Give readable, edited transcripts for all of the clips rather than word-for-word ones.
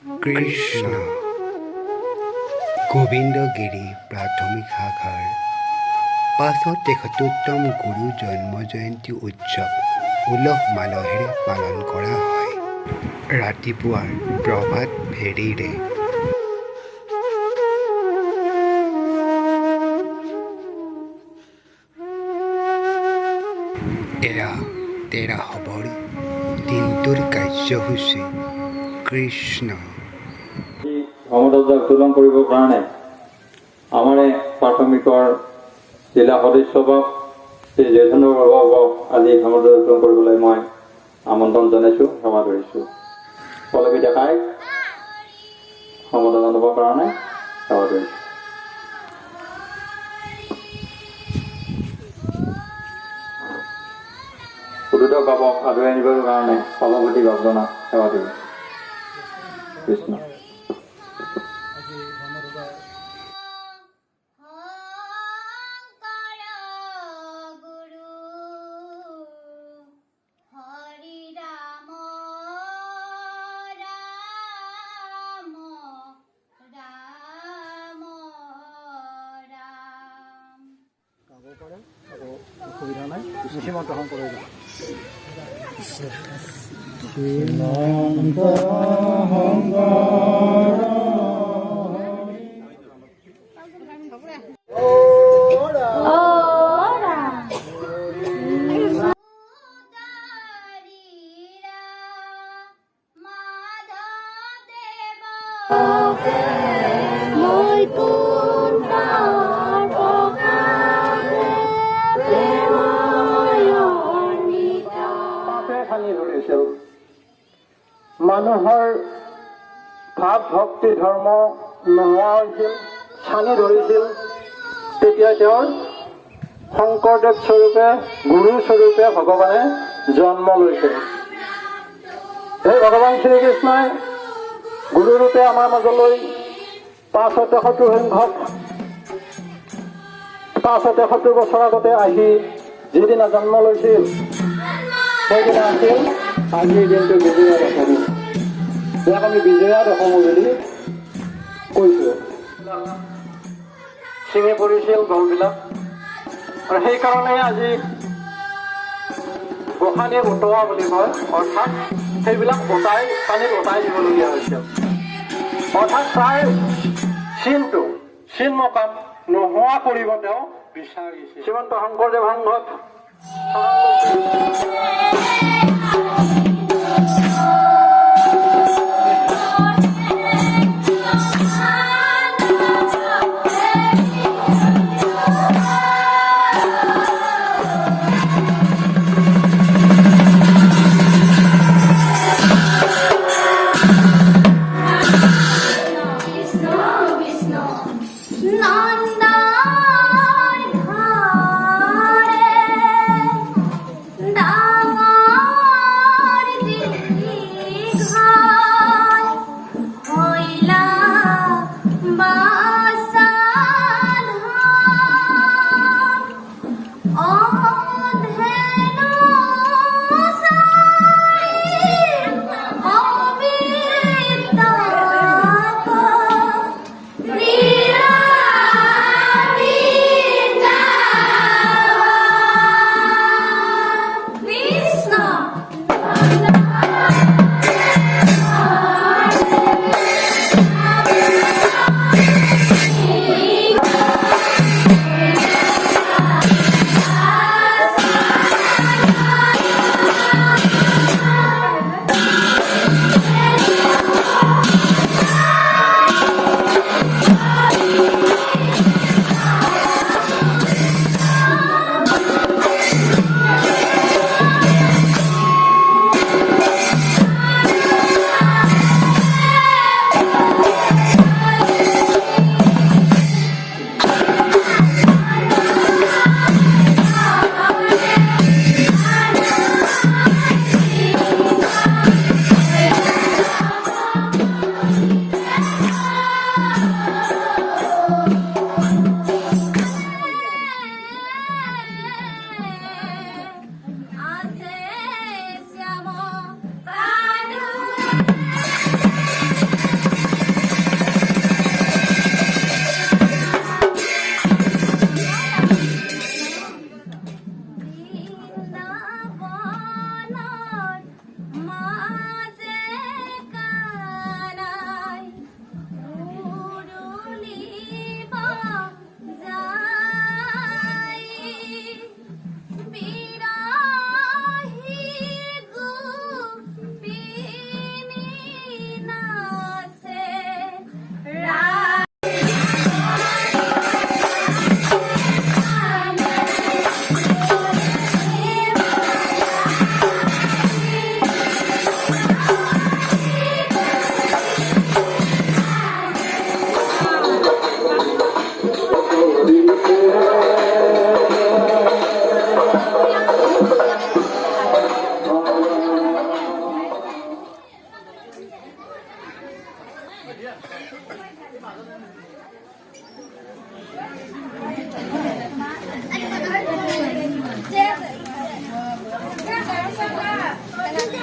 কৃষ্ণ। গোবিন্দগিৰি প্ৰাথমিক শাখাৰ ৫৭তম গুৰু জন্ম জয়ন্তী উৎসৱ উলহ মালহেৰে পালন কৰা হয়। ৰাতিপুৱাৰ প্ৰভাত ফেৰীৰে এয়া তেৰা হ'বৰ দিনটোৰ কাৰ্যসূচী। কৃষ্ণ। সমদলক উত্তোলন কৰিবৰ কাৰণে আমাৰ প্ৰাথমিকৰ জিলা সদস্যক শ্ৰী জয়চন্দ্ৰ বৰুৱাক আজি সমদল উত্তোলন কৰিবলৈ মই আমন্ত্ৰণ জনাইছোঁ, সেৱা ধৰিছোঁ। পল্লৱী ডেকাই সমদল জনাবৰ কাৰণে সেৱা ধৰিছোঁ। উদ্বোধক বাবক আদৰি আনিবৰ কাৰণে সভাপতি বাবজনা সেৱা ধৰিছোঁ। কৃষ্ণ। অসুবিধা নাই, শ্ৰীমন্ত শংকৰদেৱ। মানুহৰ ভাৱ ভক্তি ধৰ্ম নোহোৱা হৈছিল, ছানি ধৰিছিল। তেতিয়া তেওঁৰ শংকৰদেৱ স্বৰূপে গুৰু স্বৰূপে ভগৱানে জন্ম লৈছিল। সেই ভগৱান শ্ৰীকৃষ্ণই গুৰুৰূপে আমাৰ মাজলৈ ৫৭৭ বছৰ আগতে আহি যিদিনা জন্ম লৈছিল সেইদিনা আছিল আজিৰ দিনটো বিজয়া দশমী। যাক আমি বিজয়া দশমী বুলি কৈছোঁ। ছিঙি পৰিছিল গলবিলাক, আৰু সেইকাৰণে আজি গোসাঁনী উতোৱা বুলি কয়। অৰ্থাৎ সেইবিলাক পানীত উটাই দিবলগীয়া হৈছিল। অৰ্থাৎ তাৰ চিন মকাম নোহোৱা কৰিব তেওঁ বিচাৰিছিল। শ্ৰীমন্ত শংকৰদেৱ সংঘত ডাঙৰ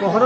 পহৰৰ